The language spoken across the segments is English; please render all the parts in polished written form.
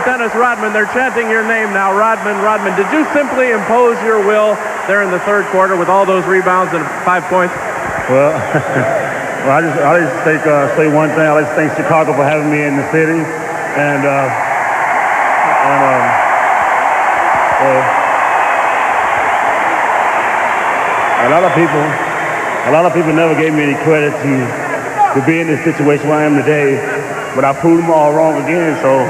Dennis Rodman. They're chanting your name now, Rodman, Rodman. Did you simply impose your will there in the third quarter with all those rebounds and 5 points? Well, I just think, say one thing. I just thank Chicago for having me in the city, and a lot of people never gave me any credit to be in this situation where I am today, but I proved them all wrong again. So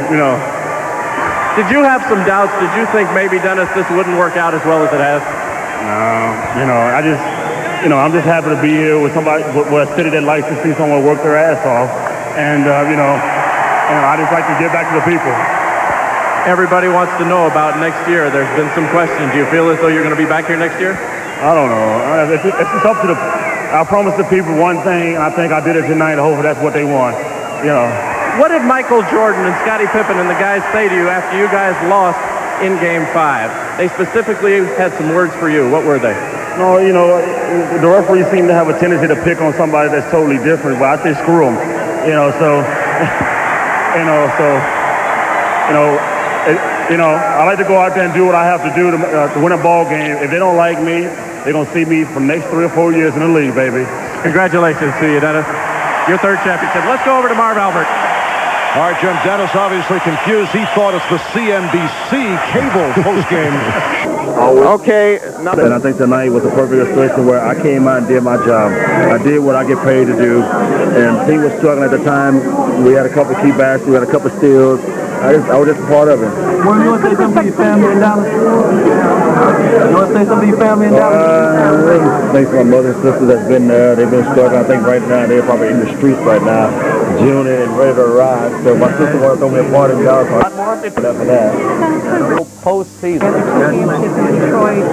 Did you have some doubts? Did you think maybe, Dennis, this wouldn't work out as well as it has? No, I'm just happy to be here with somebody, with a city that likes to see someone work their ass off, and I just like to give back to the people. Everybody wants to know about next year. There's been some questions. Do you feel as though you're going to be back here next year? I don't know. It's just up to I promised the people one thing, and I think I did it tonight. Hopefully that's what they want. What did Michael Jordan and Scottie Pippen and the guys say to you after you guys lost in Game 5? They specifically had some words for you. What were they? No, the referees seem to have a tendency to pick on somebody that's totally different, but I say screw them. I like to go out there and do what I have to do to win a ball game. If they don't like me, they're going to see me for the next 3 or 4 years in the league, baby. Congratulations to you, Dennis. Your third championship. Let's go over to Marv Albert. All right, Jim, Dennis obviously confused. He thought it's the CNBC cable postgame. Okay. And I think tonight was a perfect illustration where I came out and did my job. I did what I get paid to do. And the team was struggling at the time. We had a couple of key baskets. We had a couple of steals. I was just a part of it. Well, you want to say something to your family in Dallas? You want to say something to your family in Dallas? Thanks to my mother and sister that's been there. They've been struggling. I think right now they're probably in the streets right now, juning and ready to ride. So my sister wanted to throw me a party in Dallas. For that. Postseason. Championship in Detroit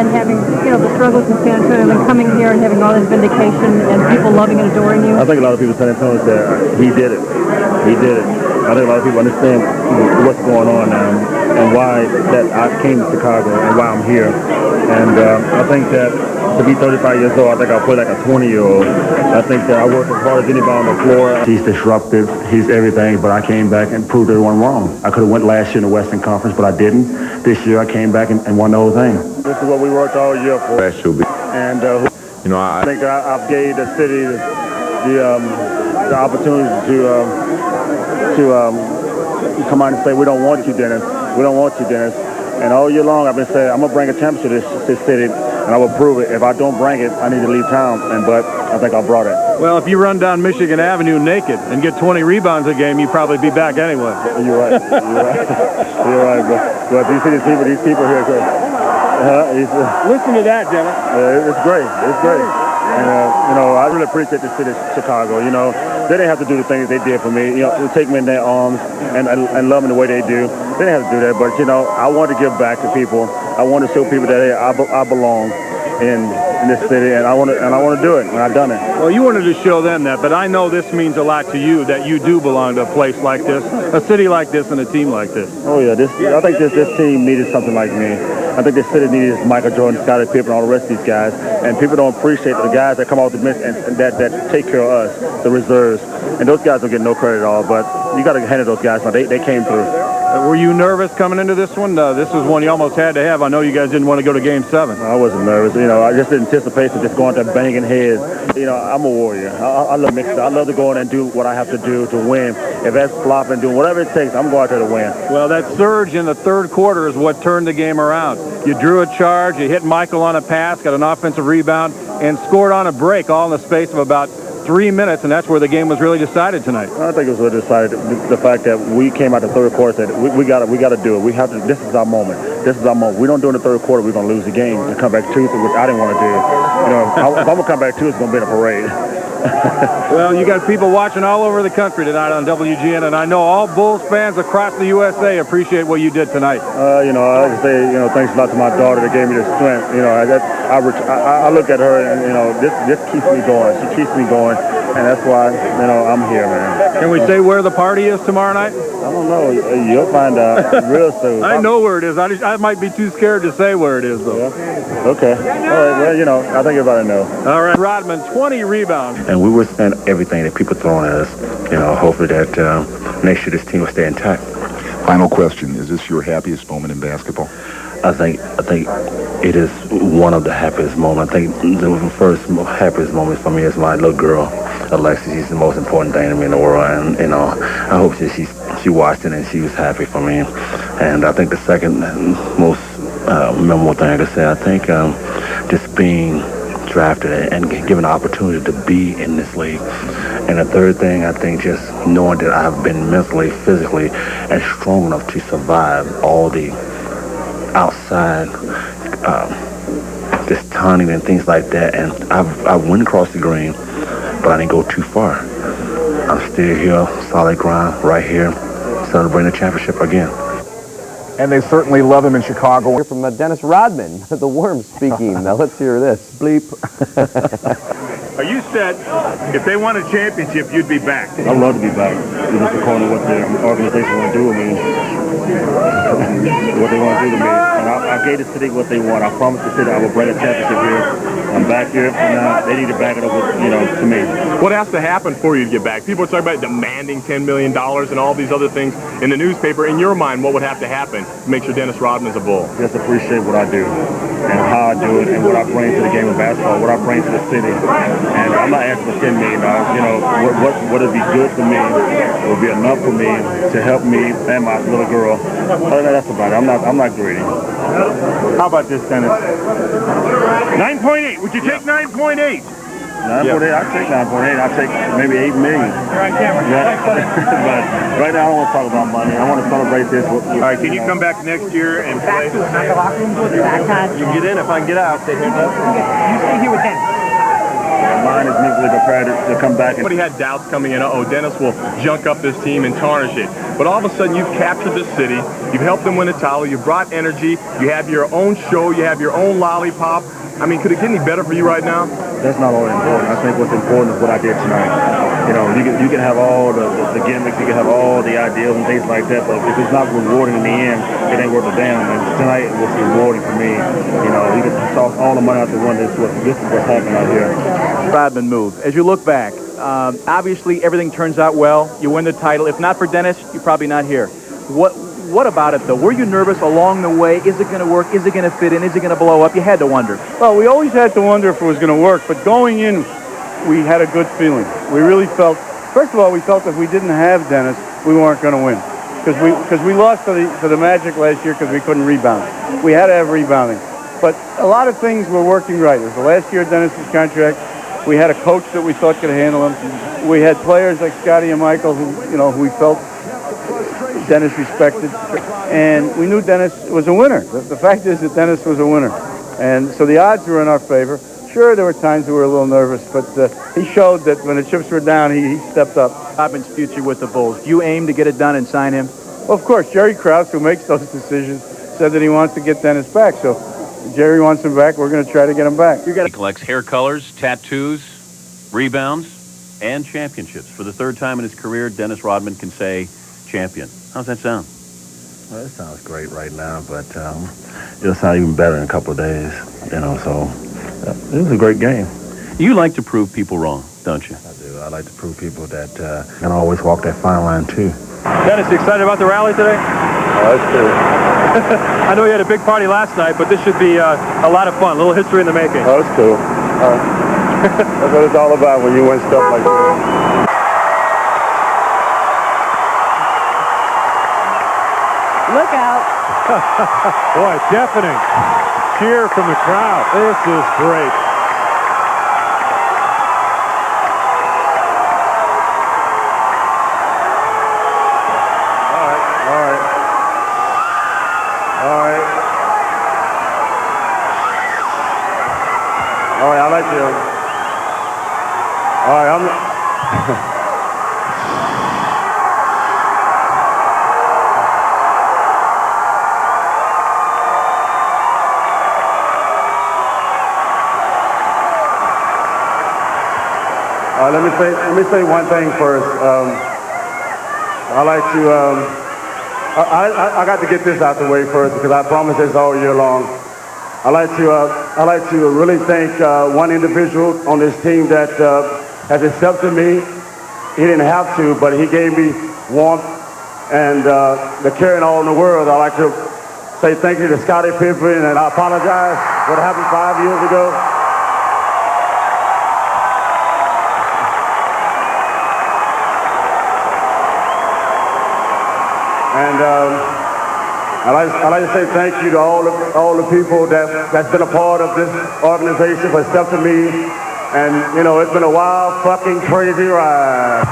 and having, the struggles in San Antonio and coming here and having all this vindication and people loving and adoring you. I think a lot of people in San Antonio said he did it. He did it. I think a lot of people understand what's going on now and why that I came to Chicago and why I'm here. And I think that to be 35 years old, I think I'll play like a 20-year-old. I think that I work as hard as anybody on the floor. He's disruptive. He's everything, but I came back and proved everyone wrong. I could have went last year in the Western Conference, but I didn't. This year I came back and won the whole thing. This is what we worked all year for. And I think I've gave the city the opportunity to come out and say, we don't want you, Dennis. We don't want you, Dennis. And all year long, I've been saying, I'm going to bring a championship to this city, and I will prove it. If I don't bring it, I need to leave town. But I think I brought it. Well, if you run down Michigan Avenue naked and get 20 rebounds a game, you'd probably be back anyway. You're right. You're right. But you see these people here. Listen to that, Dennis. It's great. It's great. And, I really appreciate the city of Chicago. They didn't have to do the things they did for me. Take me in their arms and love me the way they do. They didn't have to do that. But, I want to give back to people. I want to show people that, hey, I belong in this city, and I want to do it, and I've done it. Well, you wanted to show them that, but I know this means a lot to you that you do belong to a place like this, a city like this, and a team like this. Oh, yeah. I think this team needed something like me. I think this city needed Michael Jordan, Scottie Pippen, all the rest of these guys. And people don't appreciate the guys that come off the bench and that take care of us, the reserves. And those guys don't get no credit at all. But you got to hand it to those guys. They came through. Were you nervous coming into this one? This was one you almost had to have. I know you guys didn't want to go to Game 7. I wasn't nervous. I just didn't anticipate just going there banging heads. I'm a warrior. I love mixed. I love to go in and do what I have to do to win. If that's flopping, doing whatever it takes, I'm going out there to win. Well, that surge in the third quarter is what turned the game around. You drew a charge, you hit Michael on a pass, got an offensive rebound, and scored on a break all in the space of about 3 minutes, and that's where the game was really decided tonight. I think it was really decided. The fact that we came out the third quarter said we got to do it. We have to. This is our moment. This is our moment. We don't do it in the third quarter, we're going to lose the game and come back to it, which I didn't want to do. If I'm going to come back to it, it's going to be in a parade. Well, you got people watching all over the country tonight on WGN, and I know all Bulls fans across the USA appreciate what you did tonight. I like to say, thanks a lot to my daughter that gave me the strength. I look at her and, this keeps me going. She keeps me going, and that's why, I'm here, man. Can we say where the party is tomorrow night? I don't know. You'll find out real soon. I know where it is. I might be too scared to say where it is, though. Yeah. Okay. All right. Well, I think everybody knows. All right. Rodman, 20 rebounds. And we will spend everything that people throwing at us. Hopefully that next year this team will stay intact. Final question, is this your happiest moment in basketball? I think it is one of the happiest moments. I think the first happiest moment for me is my little girl, Alexis. She's the most important thing to me in the world, and I hope she watched it and she was happy for me. And I think the second most memorable thing I could say, I think just being drafted and given the opportunity to be in this league. And the third thing, I think just knowing that I've been mentally, physically, and strong enough to survive all the outside just taunting and things like that. And I went across the green, but I didn't go too far. I'm still here, solid ground, right here, celebrating the championship again. And they certainly love him in Chicago. Hear from Dennis Rodman, the Worm speaking. Now let's hear this. Bleep. Are you set? If they won a championship, you'd be back. I'd love to be back. It's just according to what the organization want to do with me. What they want to do to me. And I gave the city what they want. I promised the city I would bring a championship here. I'm back here, and now they need to back it up with, to me. What has to happen for you to get back? People are talking about demanding $10 million and all these other things in the newspaper. In your mind, what would have to happen to make sure Dennis Rodman's a Bull? Just appreciate what I do and how I do it and what I bring to the game of basketball, what I bring to the city. And I'm not asking for $10 million. What would be good for me, it would be enough for me to help me and my little girl. That's about it. I'm not greedy. How about this, Dennis? 9.8. Would you take 9.8? 9.8. I'd take 9.8. I'd take maybe $8 million. You're on camera. Yeah. But right now, I don't want to talk about money. I want to celebrate this. All right, can you come back next year and play? You can get in if I can get out. You stay here with Dennis. Mine is mentally prepared to come back. Everybody had doubts coming in, Dennis will junk up this team and tarnish it. But all of a sudden, you've captured this city. You've helped them win a title. You've brought energy. You have your own show. You have your own lollipop. I mean, could it get any better for you right now? That's not all important. I think what's important is what I did tonight. You can have all the gimmicks, you can have all the ideas and things like that, but if it's not rewarding in the end, it ain't worth a damn. And tonight was rewarding for me. You can toss all the money out the window. This is what's happening out here. Rodman move. As you look back, obviously everything turns out well. You win the title. If not for Dennis, you're probably not here. What about it, though? Were you nervous along the way? Is it going to work? Is it going to fit in? Is it going to blow up? You had to wonder. Well, we always had to wonder if it was going to work, but going in, we had a good feeling. We really felt, first of all, we felt if we didn't have Dennis, we weren't going to win. Because we lost to the Magic last year because we couldn't rebound. We had to have rebounding. But a lot of things were working right. It was the last year of Dennis's contract. We had a coach that we thought could handle him. We had players like Scotty and Michael who we felt Dennis respected, and we knew Dennis was a winner. The fact is that Dennis was a winner, and so the odds were in our favor. Sure, there were times we were a little nervous, but he showed that when the chips were down, he stepped up. Rodman's future with the Bulls. Do you aim to get it done and sign him? Well, of course, Jerry Krause, who makes those decisions, said that he wants to get Dennis back. So if Jerry wants him back, we're going to try to get him back. He collects hair colors, tattoos, rebounds, and championships. For the third time in his career, Dennis Rodman can say champion. How's that sound? Well, it sounds great right now, but it'll sound even better in a couple of days. So it was a great game. You like to prove people wrong, don't you? I do. I like to prove people that can always walk that fine line, too. Dennis, you excited about the rally today? Oh, that's cool. I know you had a big party last night, but this should be a lot of fun. A little history in the making. Oh, that's cool. That's what it's all about when you win stuff like this. Look out. Boy, deafening cheer from the crowd. This is great. All right, I like you. All right, I'm... Let me say one thing first. I like to. I got to get this out the way first because I promise this all year long. I like to really thank one individual on this team that has accepted me. He didn't have to, but he gave me warmth and the carrying all in the world. I'd like to say thank you to Scottie Pippen, and I apologize for what happened 5 years ago. And I'd like to say thank you to all the people that's been a part of this organization for accepting me. And, you know, it's been a wild, fucking crazy ride.